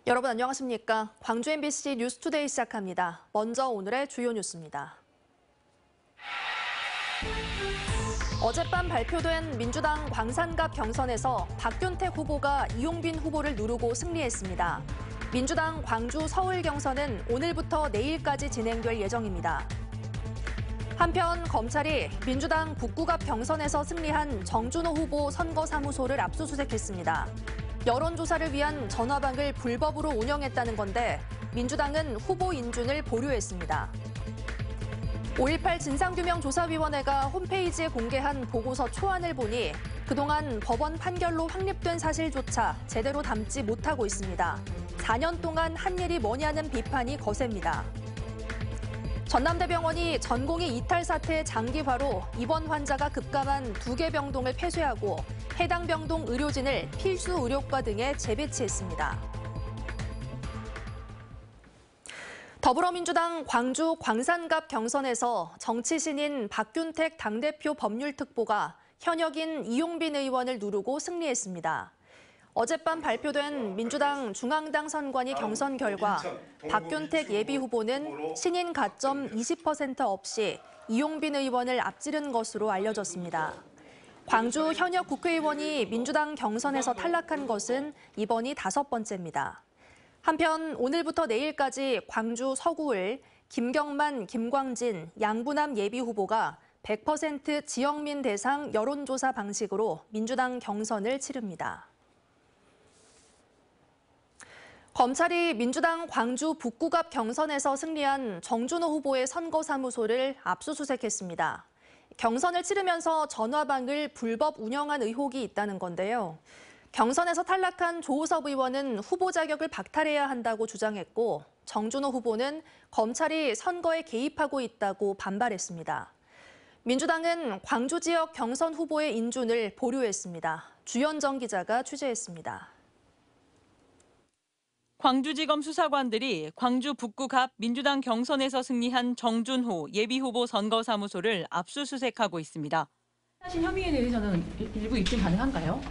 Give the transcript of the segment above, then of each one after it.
여러분 안녕하십니까? 광주 MBC 뉴스투데이 시작합니다. 먼저 오늘의 주요 뉴스입니다. 어젯밤 발표된 민주당 광산갑 경선에서 박균택 후보가 이용빈 후보를 누르고 승리했습니다. 민주당 광주 서울 경선은 오늘부터 내일까지 진행될 예정입니다. 한편 검찰이 민주당 북구갑 경선에서 승리한 정준호 후보 선거사무소를 압수수색했습니다. 여론조사를 위한 전화방을 불법으로 운영했다는 건데 민주당은 후보 인준을 보류했습니다. 5.18 진상규명조사위원회가 홈페이지에 공개한 보고서 초안을 보니 그동안 법원 판결로 확립된 사실조차 제대로 담지 못하고 있습니다. 4년 동안 한 일이 뭐냐는 비판이 거셉니다. 전남대병원이 전공의 이탈 사태의 장기화로 입원 환자가 급감한 2개 병동을 폐쇄하고 해당 병동 의료진을 필수 의료과 등에 재배치했습니다. 더불어민주당 광주 광산갑 경선에서 정치 신인 박균택 당대표 법률특보가 현역인 이용빈 의원을 누르고 승리했습니다. 어젯밤 발표된 민주당 중앙당 선관위 경선 결과 박균택 예비후보는 신인 가점 20% 없이 이용빈 의원을 앞지른 것으로 알려졌습니다. 광주 현역 국회의원이 민주당 경선에서 탈락한 것은 이번이 5번째입니다. 한편 오늘부터 내일까지 광주 서구을 김경만, 김광진, 양부남 예비후보가 100% 지역민 대상 여론조사 방식으로 민주당 경선을 치릅니다. 검찰이 민주당 광주 북구갑 경선에서 승리한 정준호 후보의 선거사무소를 압수수색했습니다. 경선을 치르면서 전화방을 불법 운영한 의혹이 있다는 건데요. 경선에서 탈락한 조우섭 의원은 후보 자격을 박탈해야 한다고 주장했고 정준호 후보는 검찰이 선거에 개입하고 있다고 반발했습니다. 민주당은 광주 지역 경선 후보의 인준을 보류했습니다. 주현정 기자가 취재했습니다. 광주지검 수사관들이 광주 북구갑 민주당 경선에서 승리한 정준호 예비후보 선거사무소를 압수수색하고 있습니다. 하신 혐의에 대해서는 일부 입증 가능한가요?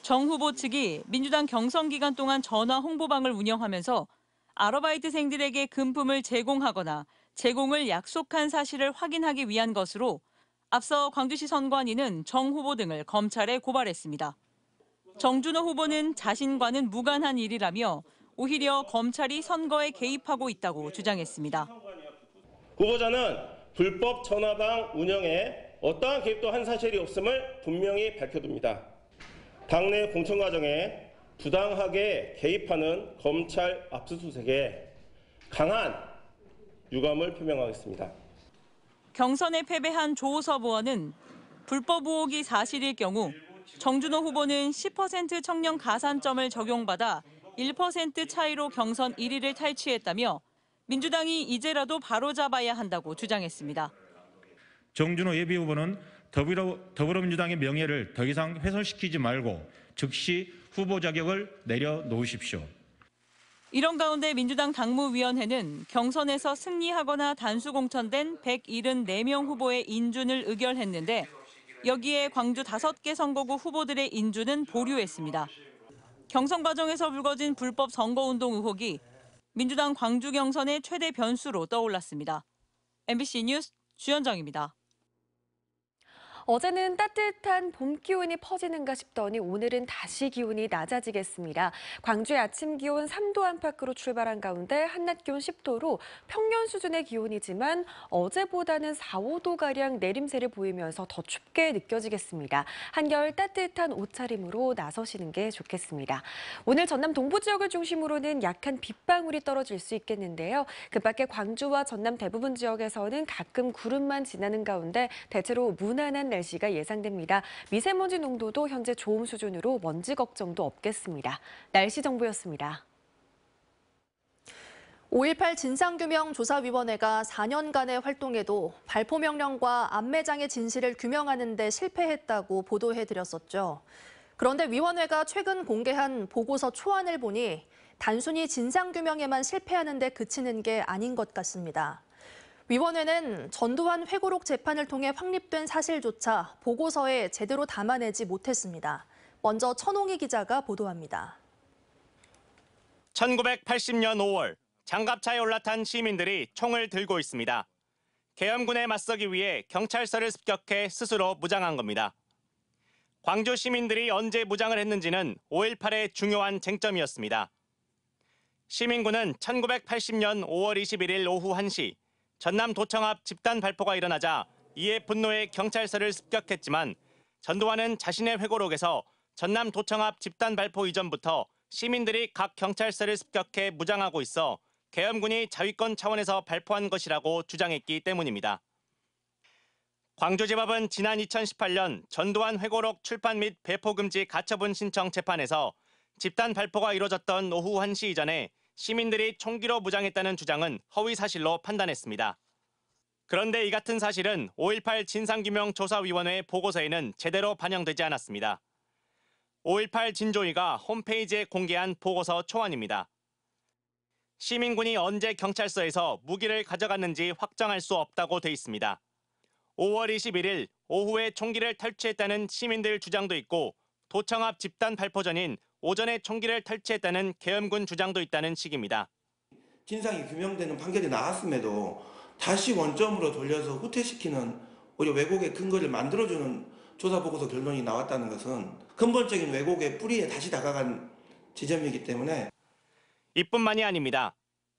정 후보 측이 민주당 경선 기간 동안 전화 홍보방을 운영하면서 아르바이트생들에게 금품을 제공하거나 제공을 약속한 사실을 확인하기 위한 것으로 앞서 광주시 선관위는 정 후보 등을 검찰에 고발했습니다. 정준호 후보는 자신과는 무관한 일이라며 오히려 검찰이 선거에 개입하고 있다고 주장했습니다. 후보자는 불법 전화방 운영에 어떠한 개입도 한 사실이 없음을 분명히 밝혀둡니다. 당내 공천 과정에 부당하게 개입하는 검찰 압수수색에 강한 유감을 표명하겠습니다. 경선에 패배한 조우섭 의원은 불법 의혹이 사실일 경우 정준호 후보는 10% 청년 가산점을 적용받아 1% 차이로 경선 1위를 탈취했다며 민주당이 이제라도 바로잡아야 한다고 주장했습니다. 정준호 예비후보는 더불어민주당의 명예를 더 이상 훼손시키지 말고 즉시 후보 자격을 내려놓으십시오. 이런 가운데 민주당 당무위원회는 경선에서 승리하거나 단수 공천된 174명 후보의 인준을 의결했는데 여기에 광주 5개 선거구 후보들의 인준은 보류했습니다. 경선 과정에서 불거진 불법 선거운동 의혹이 민주당 광주 경선의 최대 변수로 떠올랐습니다. MBC 뉴스 주현정입니다. 어제는 따뜻한 봄 기온이 퍼지는가 싶더니 오늘은 다시 기온이 낮아지겠습니다. 광주의 아침 기온 3도 안팎으로 출발한 가운데 한낮 기온 10도로 평년 수준의 기온이지만 어제보다는 4, 5도가량 내림세를 보이면서 더 춥게 느껴지겠습니다. 한결 따뜻한 옷차림으로 나서시는 게 좋겠습니다. 오늘 전남 동부 지역을 중심으로는 약한 빗방울이 떨어질 수 있겠는데요. 그 밖에 광주와 전남 대부분 지역에서는 가끔 구름만 지나는 가운데 대체로 무난한 날씨가 예상됩니다. 미세먼지 농도도 현재 좋음 수준으로 먼지 걱정도 없겠습니다. 날씨 정보였습니다. 5.18 진상규명조사위원회가 4년간의 활동에도 발포 명령과 안매장의 진실을 규명하는 데 실패했다고 보도해드렸었죠. 그런데 위원회가 최근 공개한 보고서 초안을 보니 단순히 진상규명에만 실패하는 데 그치는 게 아닌 것 같습니다. 위원회는 전두환 회고록 재판을 통해 확립된 사실조차 보고서에 제대로 담아내지 못했습니다. 먼저 천홍희 기자가 보도합니다. 1980년 5월 장갑차에 올라탄 시민들이 총을 들고 있습니다. 계엄군에 맞서기 위해 경찰서를 습격해 스스로 무장한 겁니다. 광주 시민들이 언제 무장을 했는지는 5.18의 중요한 쟁점이었습니다. 시민군은 1980년 5월 21일 오후 1시 전남 도청 앞 집단 발포가 일어나자 이에 분노해 경찰서를 습격했지만 전두환은 자신의 회고록에서 전남 도청 앞 집단 발포 이전부터 시민들이 각 경찰서를 습격해 무장하고 있어 계엄군이 자위권 차원에서 발포한 것이라고 주장했기 때문입니다. 광주지법은 지난 2018년 전두환 회고록 출판 및 배포 금지 가처분 신청 재판에서 집단 발포가 이뤄졌던 오후 1시 이전에 시민들이 총기로 무장했다는 주장은 허위 사실로 판단했습니다. 그런데 이 같은 사실은 5.18 진상규명조사위원회 보고서에는 제대로 반영되지 않았습니다. 5.18 진조위가 홈페이지에 공개한 보고서 초안입니다. 시민군이 언제 경찰서에서 무기를 가져갔는지 확정할 수 없다고 돼 있습니다. 5월 21일 오후에 총기를 탈취했다는 시민들 주장도 있고 도청 앞 집단 발포 전인 오전에 총기를 탈취했다는 계엄군 주장도 있다는 식입니다. 진상이 규명되는 판결이 나왔음에도 다시 원점으로 돌려서 후퇴시키는 오히려 왜곡의 근거를 만들어주는 조사보고서 결론이 나왔다는 것은 근본적인 왜곡의 뿌리에 다시 다가간 지점이기 때문에 이뿐만이 아닙니다.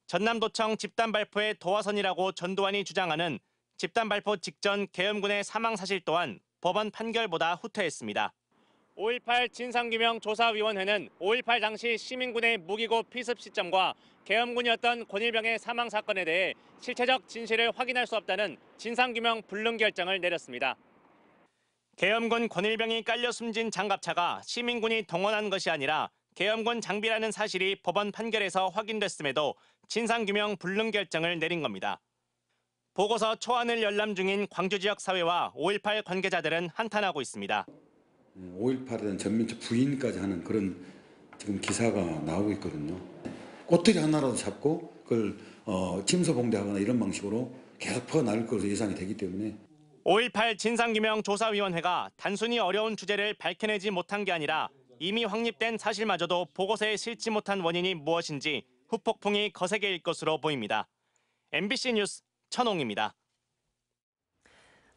전남도청 집단 발포의 도화선이라고 전두환이 주장하는 집단 발포 직전 계엄군의 사망 사실 또한 법원 판결보다 후퇴했습니다. 5.18 진상규명조사위원회는 5.18 당시 시민군의 무기고 피습 시점과 계엄군이었던 권일병의 사망 사건에 대해 실체적 진실을 확인할 수 없다는 진상규명 불능 결정을 내렸습니다. 계엄군 권일병이 깔려 숨진 장갑차가 시민군이 동원한 것이 아니라 계엄군 장비라는 사실이 법원 판결에서 확인됐음에도 진상규명 불능 결정을 내린 겁니다. 보고서 초안을 열람 중인 광주 지역 사회와 5.18 관계자들은 한탄하고 있습니다. 5.18에 대한 전면적 부인까지 하는 그런 지금 기사가 나오고 있거든요. 꼬투리 하나라도 잡고 그걸 침소봉대하거나 이런 방식으로 계속 퍼나를 것으로 예상이 되기 때문에 5.18 진상규명조사위원회가 단순히 어려운 주제를 밝혀내지 못한 게 아니라 이미 확립된 사실마저도 보고서에 실지 못한 원인이 무엇인지 후폭풍이 거세게 일 것으로 보입니다. MBC 뉴스 천홍입니다.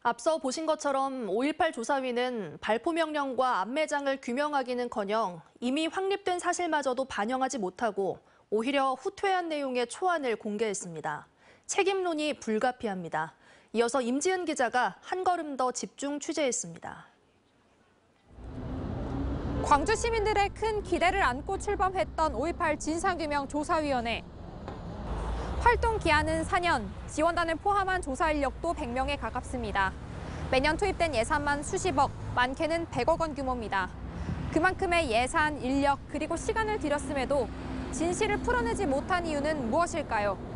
앞서 보신 것처럼 5.18 조사위는 발포 명령과 안매장을 규명하기는커녕 이미 확립된 사실마저도 반영하지 못하고 오히려 후퇴한 내용의 초안을 공개했습니다. 책임론이 불가피합니다. 이어서 임지은 기자가 한 걸음 더 집중 취재했습니다. 광주 시민들의 큰 기대를 안고 출범했던 5.18 진상규명조사위원회. 활동 기한은 4년, 지원단을 포함한 조사 인력도 100명에 가깝습니다. 매년 투입된 예산만 수십억, 많게는 100억 원 규모입니다. 그만큼의 예산, 인력, 그리고 시간을 들였음에도 진실을 풀어내지 못한 이유는 무엇일까요?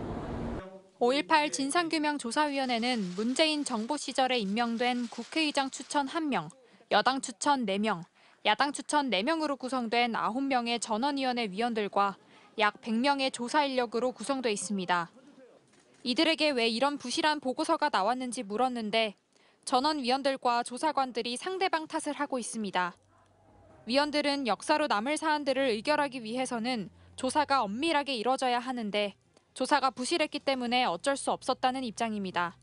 5.18 진상규명조사위원회는 문재인 정부 시절에 임명된 국회의장 추천 1명, 여당 추천 4명, 야당 추천 4명으로 구성된 9명의 전원위원회 위원들과 약 100명의 조사 인력으로 구성돼 있습니다. 이들에게 왜 이런 부실한 보고서가 나왔는지 물었는데 전원위원들과 조사관들이 상대방 탓을 하고 있습니다. 위원들은 역사로 남을 사안들을 의결하기 위해서는 조사가 엄밀하게 이뤄져야 하는데 조사가 부실했기 때문에 어쩔 수 없었다는 입장입니다.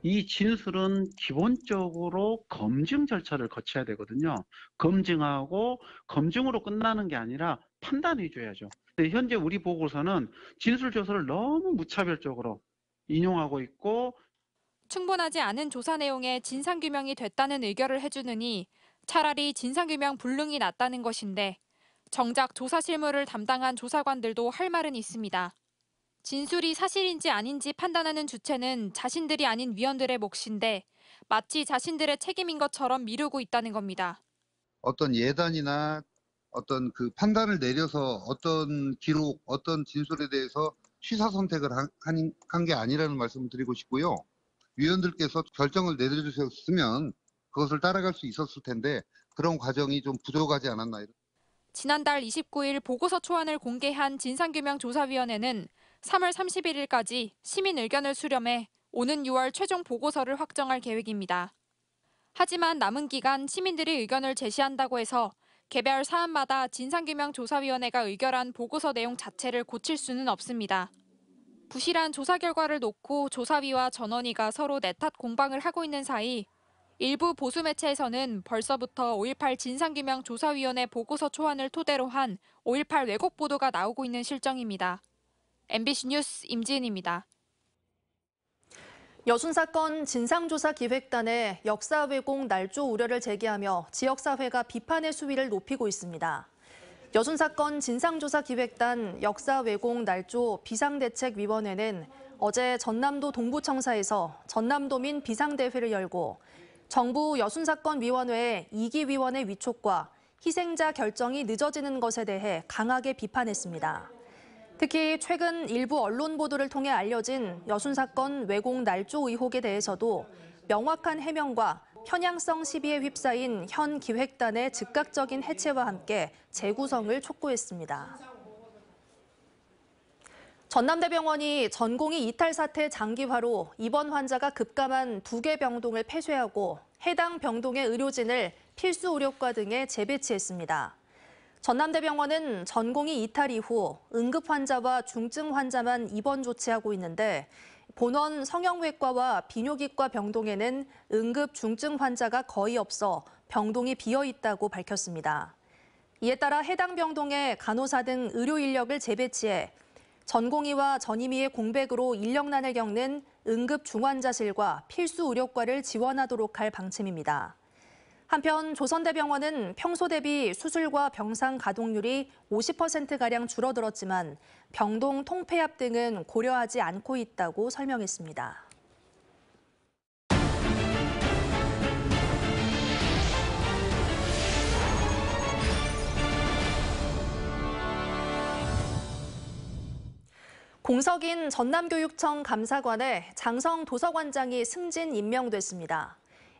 이 진술은 기본적으로 검증 절차를 거쳐야 되거든요. 검증하고 검증으로 끝나는 게 아니라 판단해줘야죠. 현재 우리 보고서는 진술 조서를 너무 무차별적으로 인용하고 있고 충분하지 않은 조사 내용에 진상규명이 됐다는 의결을 해주느니 차라리 진상규명 불능이 낫다는 것인데 정작 조사 실무를 담당한 조사관들도 할 말은 있습니다. 진술이 사실인지 아닌지 판단하는 주체는 자신들이 아닌 위원들의 몫인데 마치 자신들의 책임인 것처럼 미루고 있다는 겁니다. 어떤 예단이나 어떤 그 판단을 내려서 어떤 기록, 어떤 진술에 대해서 취사 선택을 한 게 아니라는 말씀을 드리고 싶고요. 위원들께서 결정을 내려주셨으면 그것을 따라갈 수 있었을 텐데 그런 과정이 좀 부족하지 않았나. 지난달 29일 보고서 초안을 공개한 진상규명조사위원회는 3월 31일까지 시민 의견을 수렴해 오는 6월 최종 보고서를 확정할 계획입니다. 하지만 남은 기간 시민들이 의견을 제시한다고 해서 개별 사안마다 진상규명조사위원회가 의결한 보고서 내용 자체를 고칠 수는 없습니다. 부실한 조사 결과를 놓고 조사위와 전원위가 서로 내탓 공방을 하고 있는 사이 일부 보수 매체에서는 벌써부터 5.18 진상규명조사위원회 보고서 초안을 토대로 한 5.18 왜곡 보도가 나오고 있는 실정입니다. MBC 뉴스 임지은입니다. 여순 사건 진상조사기획단의 역사 왜곡 날조 우려를 제기하며 지역사회가 비판의 수위를 높이고 있습니다. 여순 사건 진상조사기획단 역사 왜곡 날조 비상대책위원회는 어제 전남도 동부청사에서 전남도민 비상대회를 열고 정부 여순 사건 위원회의 2기 위원의 위촉과 희생자 결정이 늦어지는 것에 대해 강하게 비판했습니다. 특히 최근 일부 언론 보도를 통해 알려진 여순 사건 왜곡 날조 의혹에 대해서도 명확한 해명과 편향성 시비에 휩싸인 현 기획단의 즉각적인 해체와 함께 재구성을 촉구했습니다. 전남대병원이 전공의 이탈 사태 장기화로 입원 환자가 급감한 2개 병동을 폐쇄하고 해당 병동의 의료진을 필수 의료과 등에 재배치했습니다. 전남대병원은 전공의 이탈 이후 응급 환자와 중증 환자만 입원 조치하고 있는데 본원 성형외과와 비뇨기과 병동에는 응급 중증 환자가 거의 없어 병동이 비어 있다고 밝혔습니다. 이에 따라 해당 병동에 간호사 등 의료 인력을 재배치해 전공의와 전임의의 공백으로 인력난을 겪는 응급 중환자실과 필수 의료과를 지원하도록 할 방침입니다. 한편 조선대병원은 평소 대비 수술과 병상 가동률이 50%가량 줄어들었지만 병동 통폐합 등은 고려하지 않고 있다고 설명했습니다. 공석인 전남교육청 감사관에 장성 도서관장이 승진 임명됐습니다.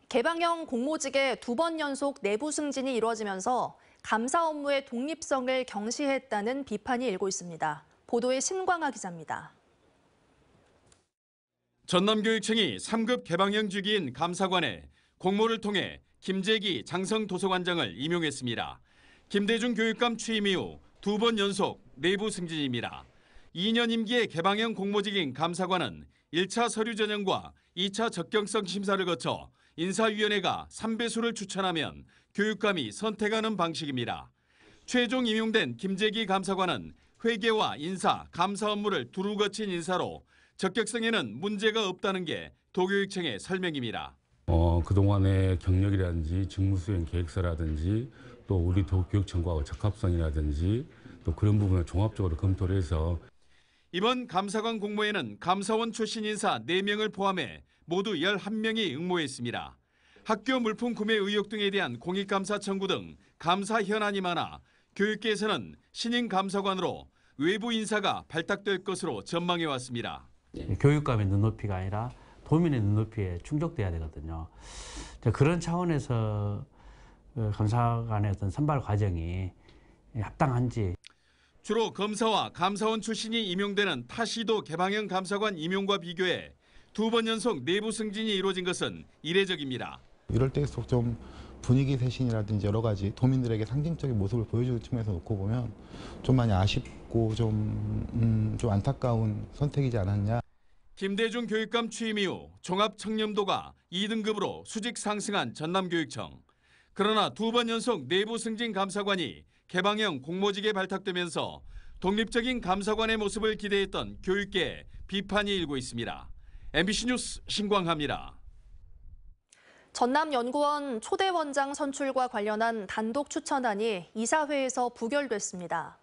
개방형 공모직에 2번 연속 내부 승진이 이루어지면서 감사 업무의 독립성을 경시했다는 비판이 일고 있습니다. 보도에 신광하 기자입니다. 전남교육청이 3급 개방형 주기인 감사관에 공모를 통해 김재기 장성도서관장을 임용했습니다. 김대중 교육감 취임 이후 2번 연속 내부 승진입니다. 2년 임기의 개방형 공모직인 감사관은 1차 서류 전형과 2차 적격성 심사를 거쳐 인사위원회가 3배수를 추천하면 교육감이 선택하는 방식입니다. 최종 임용된 김재기 감사관은 회계와 인사, 감사 업무를 두루 거친 인사로 적격성에는 문제가 없다는 게 도교육청의 설명입니다. 그동안의 경력이라든지 직무수행 계획서라든지 또 우리 도교육청과 적합성이라든지 또 그런 부분을 종합적으로 검토를 해서 이번 감사관 공모에는 감사원 출신 인사 4명을 포함해 모두 11명이 응모했습니다. 학교 물품 구매 의혹 등에 대한 공익감사 청구 등 감사 현안이 많아 교육계에서는 신임 감사관으로 외부 인사가 발탁될 것으로 전망해왔습니다. 교육감의 눈높이가 아니라 도민의 눈높이에 충족돼야 되거든요. 그런 차원에서 감사관의 어떤 선발 과정이 합당한지. 주로 검사와 감사원 출신이 임용되는 타시도 개방형 감사관 임용과 비교해 2번 연속 내부 승진이 이루어진 것은 이례적입니다. 이럴 때일수록 좀 분위기 쇄신이라든지 여러 가지 도민들에게 상징적인 모습을 보여주는 측면에서 놓고 보면 좀 많이 아쉽고 좀 안타까운 선택이지 않았냐. 김대중 교육감 취임 이후 종합청렴도가 2등급으로 수직 상승한 전남교육청. 그러나 2번 연속 내부 승진 감사관이 개방형 공모직에 발탁되면서 독립적인 감사관의 모습을 기대했던 교육계에 비판이 일고 있습니다. MBC 뉴스 신광하입니다. 전남연구원 초대 원장 선출과 관련한 단독 추천안이 이사회에서 부결됐습니다.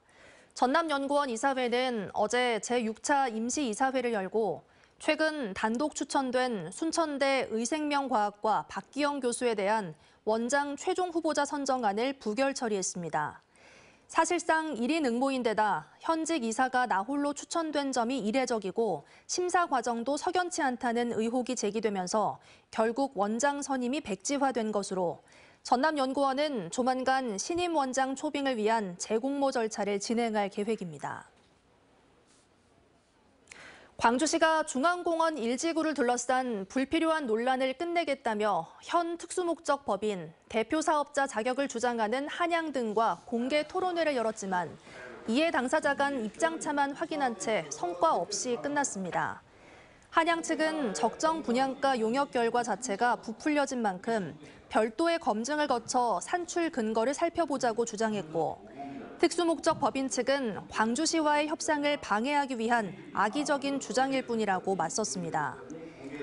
전남연구원 이사회는 어제 제6차 임시이사회를 열고 최근 단독 추천된 순천대 의생명과학과 박기영 교수에 대한 원장 최종 후보자 선정안을 부결 처리했습니다. 사실상 1인 응모인데다 현직 이사가 나홀로 추천된 점이 이례적이고 심사 과정도 석연치 않다는 의혹이 제기되면서 결국 원장 선임이 백지화된 것으로 전남연구원은 조만간 신임 원장 초빙을 위한 재공모 절차를 진행할 계획입니다. 광주시가 중앙공원 1지구를 둘러싼 불필요한 논란을 끝내겠다며 현 특수목적 법인 대표 사업자 자격을 주장하는 한양 등과 공개 토론회를 열었지만 이에 당사자 간 입장차만 확인한 채 성과 없이 끝났습니다. 한양 측은 적정 분양가 용역 결과 자체가 부풀려진 만큼 별도의 검증을 거쳐 산출 근거를 살펴보자고 주장했고, 특수목적 법인 측은 광주시와의 협상을 방해하기 위한 악의적인 주장일 뿐이라고 맞섰습니다.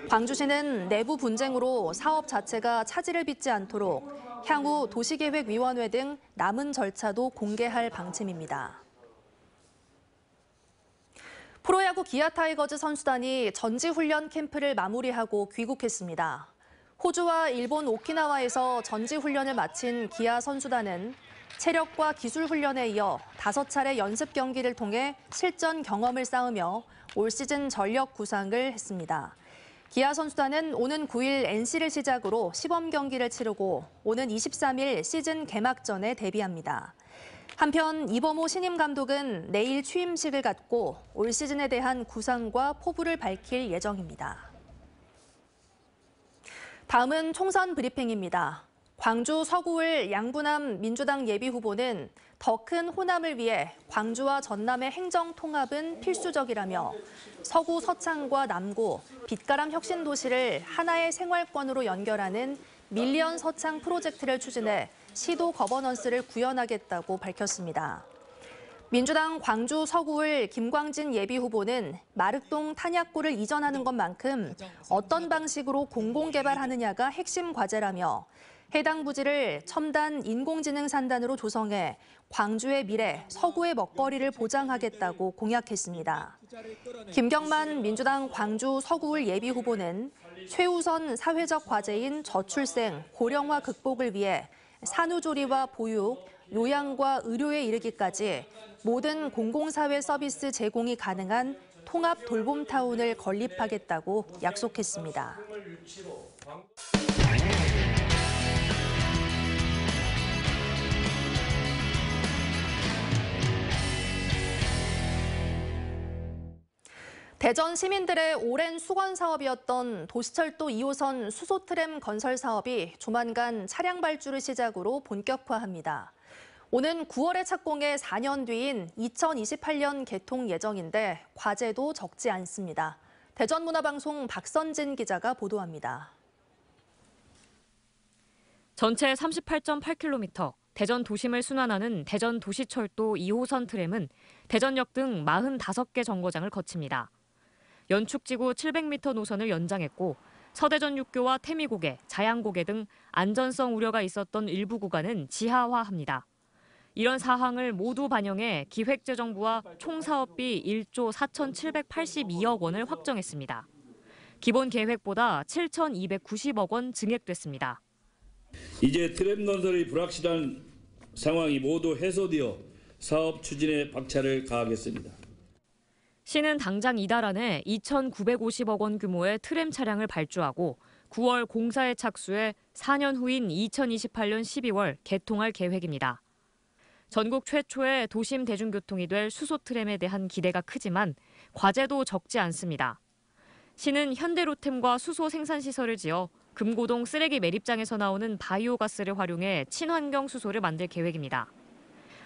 광주시는 내부 분쟁으로 사업 자체가 차질을 빚지 않도록 향후 도시계획위원회 등 남은 절차도 공개할 방침입니다. 프로야구 기아 타이거즈 선수단이 전지훈련 캠프를 마무리하고 귀국했습니다. 호주와 일본 오키나와에서 전지훈련을 마친 기아 선수단은 체력과 기술 훈련에 이어 5차례 연습 경기를 통해 실전 경험을 쌓으며 올 시즌 전력 구상을 했습니다. 기아 선수단은 오는 9일 NC를 시작으로 시범 경기를 치르고 오는 23일 시즌 개막전에 데뷔합니다. 한편 이범호 신임 감독은 내일 취임식을 갖고 올 시즌에 대한 구상과 포부를 밝힐 예정입니다. 다음은 총선 브리핑입니다. 광주 서구을 양부남 민주당 예비후보는 더 큰 호남을 위해 광주와 전남의 행정 통합은 필수적이라며 서구 서창과 남구, 빛가람 혁신도시를 하나의 생활권으로 연결하는 밀리언 서창 프로젝트를 추진해 시도 거버넌스를 구현하겠다고 밝혔습니다. 민주당 광주 서구을 김광진 예비후보는 마륵동 탄약고를 이전하는 것만큼 어떤 방식으로 공공개발하느냐가 핵심 과제라며 해당 부지를 첨단 인공지능 산단으로 조성해 광주의 미래, 서구의 먹거리를 보장하겠다고 공약했습니다. 김경만 민주당 광주 서구을 예비후보는 최우선 사회적 과제인 저출생, 고령화 극복을 위해 산후조리와 보육, 요양과 의료에 이르기까지 모든 공공사회 서비스 제공이 가능한 통합 돌봄타운을 건립하겠다고 약속했습니다. 대전 시민들의 오랜 수건 사업이었던 도시철도 2호선 수소트램 건설 사업이 조만간 차량 발주를 시작으로 본격화합니다. 오는 9월에 착공해 4년 뒤인 2028년 개통 예정인데 과제도 적지 않습니다. 대전문화방송 박선진 기자가 보도합니다. 전체 38.8km, 대전 도심을 순환하는 대전 도시철도 2호선 트램은 대전역 등 45개 정거장을 거칩니다. 연축지구 700m 노선을 연장했고 서대전 육교와 태미고개, 자양고개 등 안전성 우려가 있었던 일부 구간은 지하화합니다. 이런 사항을 모두 반영해 기획재정부와 총 사업비 1조 4,782억 원을 확정했습니다. 기본 계획보다 7,290억 원 증액됐습니다. 이제 트램 건설의 불확실한 상황이 모두 해소되어 사업 추진에 박차를 가하겠습니다. 시는 당장 이달 안에 2,950억 원 규모의 트램 차량을 발주하고 9월 공사에 착수해 4년 후인 2028년 12월 개통할 계획입니다. 전국 최초의 도심 대중교통이 될 수소 트램에 대한 기대가 크지만 과제도 적지 않습니다. 시는 현대로템과 수소 생산시설을 지어 금고동 쓰레기 매립장에서 나오는 바이오가스를 활용해 친환경 수소를 만들 계획입니다.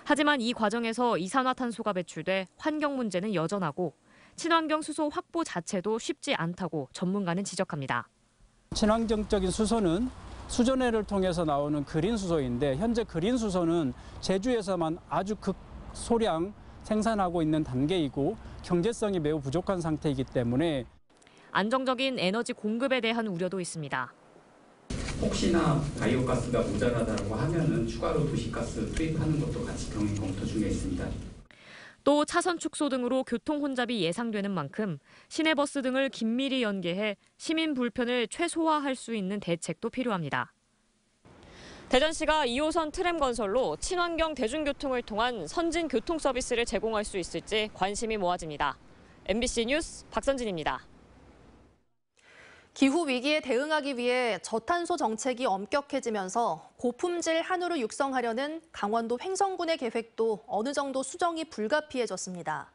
하지만 이 과정에서 이산화탄소가 배출돼 환경 문제는 여전하고 친환경 수소 확보 자체도 쉽지 않다고 전문가는 지적합니다. 친환경적인 수소는 수전해를 통해서 나오는 그린 수소인데 현재 그린 수소는 제주에서만 아주 극소량 생산하고 있는 단계이고 경제성이 매우 부족한 상태이기 때문에 안정적인 에너지 공급에 대한 우려도 있습니다. 혹시나 바이오가스가 모자라다고 하면은 추가로 도시가스 투입하는 것도 같이 검토 중에 있습니다. 또 차선 축소 등으로 교통 혼잡이 예상되는 만큼 시내버스 등을 긴밀히 연계해 시민 불편을 최소화할 수 있는 대책도 필요합니다. 대전시가 2호선 트램 건설로 친환경 대중교통을 통한 선진 교통 서비스를 제공할 수 있을지 관심이 모아집니다. MBC 뉴스 박선진입니다. 기후위기에 대응하기 위해 저탄소 정책이 엄격해지면서 고품질 한우를 육성하려는 강원도 횡성군의 계획도 어느 정도 수정이 불가피해졌습니다.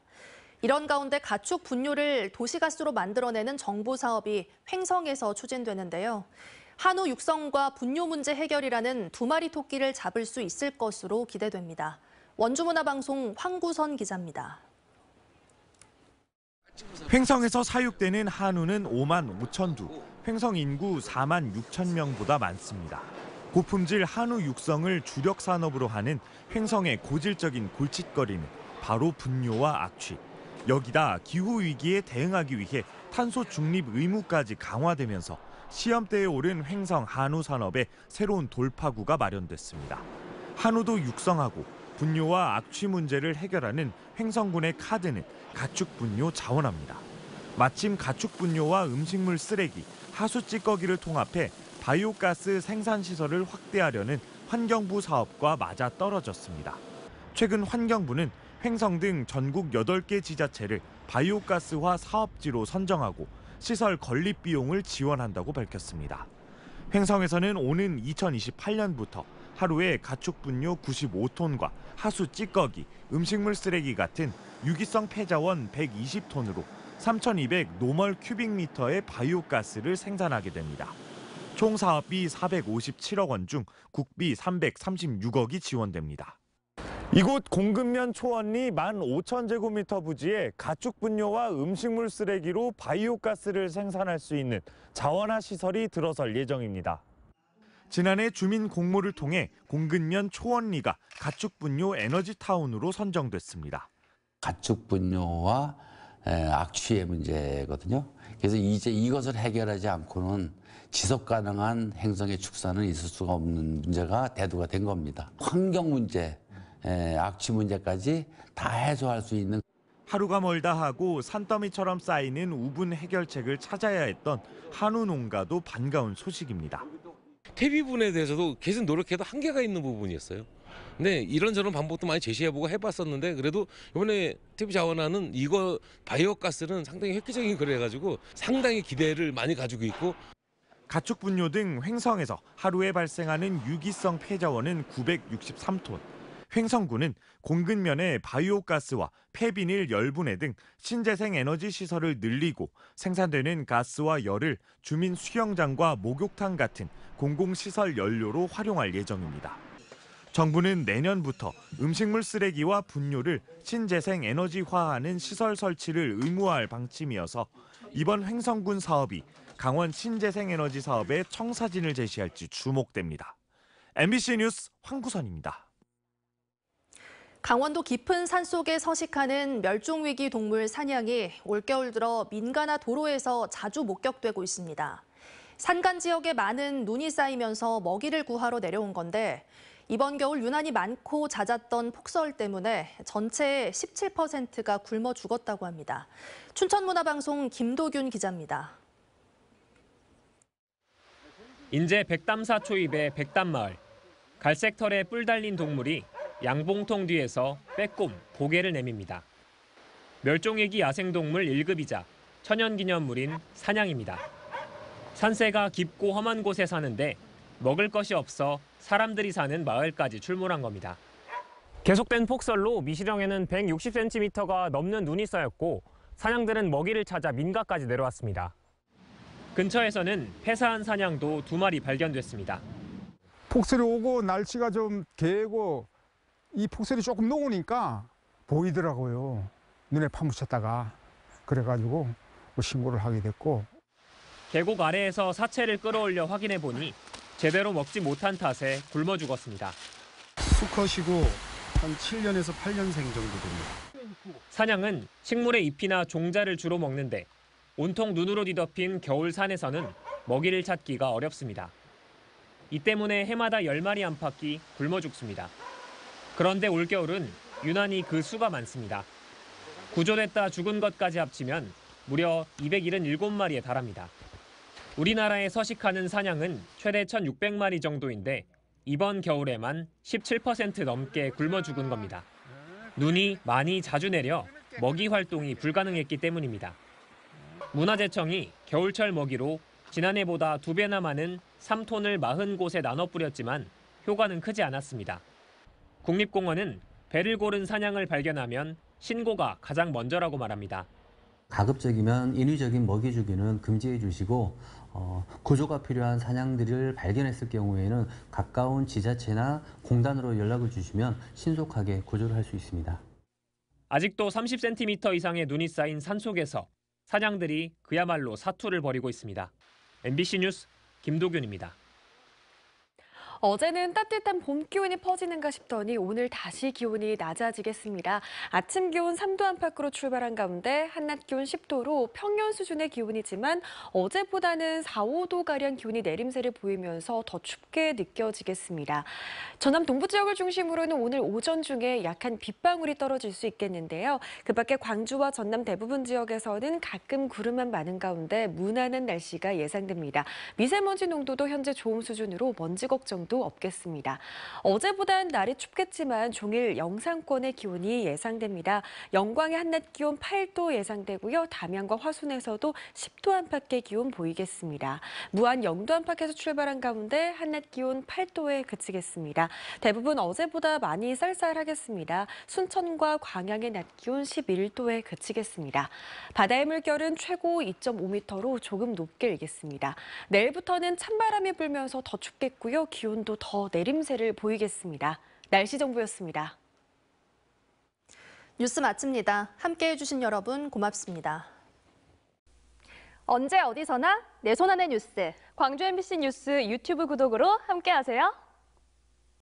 이런 가운데 가축 분뇨를 도시가스로 만들어내는 정부 사업이 횡성에서 추진되는데요. 한우 육성과 분뇨 문제 해결이라는 두 마리 토끼를 잡을 수 있을 것으로 기대됩니다. 원주문화방송 황구선 기자입니다. 횡성에서 사육되는 한우는 5만 5천 두, 횡성 인구 4만 6천 명보다 많습니다. 고품질 한우 육성을 주력 산업으로 하는 횡성의 고질적인 골칫거리는 바로 분뇨와 악취. 여기다 기후위기에 대응하기 위해 탄소 중립 의무까지 강화되면서 시험대에 오른 횡성 한우 산업에 새로운 돌파구가 마련됐습니다. 한우도 육성하고 분뇨와 악취 문제를 해결하는 횡성군의 카드는 가축 분뇨 자원화입니다. 마침 가축 분뇨와 음식물 쓰레기, 하수 찌꺼기를 통합해 바이오가스 생산 시설을 확대하려는 환경부 사업과 맞아떨어졌습니다. 최근 환경부는 횡성 등 전국 8개 지자체를 바이오가스화 사업지로 선정하고 시설 건립 비용을 지원한다고 밝혔습니다. 횡성에서는 오는 2028년부터 하루에 가축 분뇨 95톤과 하수 찌꺼기, 음식물 쓰레기 같은 유기성 폐자원 120톤으로 3,200 노멀 큐빅미터의 바이오가스를 생산하게 됩니다. 총 사업비 457억 원 중 국비 336억이 지원됩니다. 이곳 공근면 초원리 15,000제곱미터 부지에 가축 분뇨와 음식물 쓰레기로 바이오가스를 생산할 수 있는 자원화 시설이 들어설 예정입니다. 지난해 주민 공모를 통해 공근면 초원리가 가축 분뇨 에너지 타운으로 선정됐습니다. 가축 분뇨와 악취의 문제거든요. 그래서 이제 이것을 해결하지 않고는 지속 가능한 행성의 축사는 있을 수가 없는 문제가 대두가 된 겁니다. 환경 문제, 악취 문제까지 다 해소할 수 있는. 하루가 멀다 하고 산더미처럼 쌓이는 우분 해결책을 찾아야 했던 한우 농가도 반가운 소식입니다. 퇴비분에 대해서도 계속 노력해도 한계가 있는 부분이었어요. 근데 이런저런 방법도 많이 제시해보고 해봤었는데 그래도 이번에 퇴비 자원화는 이거 바이오가스는 상당히 획기적인 걸 해가지고 상당히 기대를 많이 가지고 있고. 가축 분뇨 등 횡성에서 하루에 발생하는 유기성 폐자원은 963톤. 횡성군은 공근면의 바이오가스와 폐비닐 열분해 등 신재생 에너지 시설을 늘리고 생산되는 가스와 열을 주민 수영장과 목욕탕 같은 공공시설 연료로 활용할 예정입니다. 정부는 내년부터 음식물 쓰레기와 분뇨를 신재생 에너지화하는 시설 설치를 의무화할 방침이어서 이번 횡성군 사업이 강원 신재생 에너지 사업의 청사진을 제시할지 주목됩니다. MBC 뉴스 황구선입니다. 강원도 깊은 산속에 서식하는 멸종위기 동물 사냥이 올겨울 들어 민가나 도로에서 자주 목격되고 있습니다. 산간 지역에 많은 눈이 쌓이면서 먹이를 구하러 내려온 건데 이번 겨울 유난히 많고 잦았던 폭설 때문에 전체의 17%가 굶어 죽었다고 합니다. 춘천문화방송 김도균 기자입니다. 인제 백담사 초입의 백담마을. 갈색 털에 뿔 달린 동물이 양봉통 뒤에서 빼꼼 고개를 내밉니다. 멸종위기 야생동물 1급이자 천연기념물인 사냥입니다. 산세가 깊고 험한 곳에 사는데 먹을 것이 없어 사람들이 사는 마을까지 출몰한 겁니다. 계속된 폭설로 미시령에는 160cm가 넘는 눈이 쌓였고 사냥들은 먹이를 찾아 민가까지 내려왔습니다. 근처에서는 폐사한 사냥도 2마리 발견됐습니다. 폭설이 오고 날씨가 좀 개고 이 폭설이 조금 녹으니까 보이더라고요. 눈에 파묻혔다가 그래가지고 신고를 하게 됐고. 계곡 아래에서 사체를 끌어올려 확인해 보니 제대로 먹지 못한 탓에 굶어 죽었습니다. 수컷이고 한 7년에서 8년생 정도 됩니다. 사냥은 식물의 잎이나 종자를 주로 먹는데 온통 눈으로 뒤덮인 겨울 산에서는 먹이를 찾기가 어렵습니다. 이 때문에 해마다 10마리 안팎이 굶어 죽습니다. 그런데 올겨울은 유난히 그 수가 많습니다. 구조됐다 죽은 것까지 합치면 무려 277마리에 달합니다. 우리나라에 서식하는 사냥은 최대 1,600마리 정도인데 이번 겨울에만 17% 넘게 굶어 죽은 겁니다. 눈이 많이 자주 내려 먹이 활동이 불가능했기 때문입니다. 문화재청이 겨울철 먹이로 지난해보다 2배나 많은 3톤을 40곳에 나눠 뿌렸지만 효과는 크지 않았습니다. 국립공원은 배를 고른 사냥을 발견하면 신고가 가장 먼저라고 말합니다. 가급적이면 인위적인 먹이 주기는 금지해 주시고 구조가 필요한 사냥들을 발견했을 경우에는 가까운 지자체나 공단으로 연락을 주시면 신속하게 구조를 할 수 있습니다. 아직도 30cm 이상의 눈이 쌓인 산속에서 사냥들이 그야말로 사투를 벌이고 있습니다. MBC 뉴스 김도균입니다. 어제는 따뜻한 봄 기온이 퍼지는가 싶더니 오늘 다시 기온이 낮아지겠습니다. 아침 기온 3도 안팎으로 출발한 가운데 한낮 기온 10도로 평년 수준의 기온이지만 어제보다는 4, 5도가량 기온이 내림세를 보이면서 더 춥게 느껴지겠습니다. 전남 동부 지역을 중심으로는 오늘 오전 중에 약한 빗방울이 떨어질 수 있겠는데요. 그 밖에 광주와 전남 대부분 지역에서는 가끔 구름만 많은 가운데 무난한 날씨가 예상됩니다. 미세먼지 농도도 현재 좋음 수준으로 먼지 걱정도 없겠습니다. 어제보단 날이 춥겠지만 종일 영상권의 기온이 예상됩니다. 영광의 한낮 기온 8도 예상되고요. 담양과 화순에서도 10도 안팎의 기온 보이겠습니다. 무안 영도 안팎에서 출발한 가운데 한낮 기온 8도에 그치겠습니다. 대부분 어제보다 많이 쌀쌀하겠습니다. 순천과 광양의 낮 기온 11도에 그치겠습니다. 바다의 물결은 최고 2.5m로 조금 높게 일겠습니다. 내일부터는 찬바람이 불면서 더 춥겠고요. 기온도 더 내림세를 보이겠습니다. 날씨 정보였습니다. 뉴스 마칩니다. 함께해 주신 여러분 고맙습니다. 언제 어디서나 내 손 안의 뉴스. 광주 MBC 뉴스 유튜브 구독으로 함께하세요.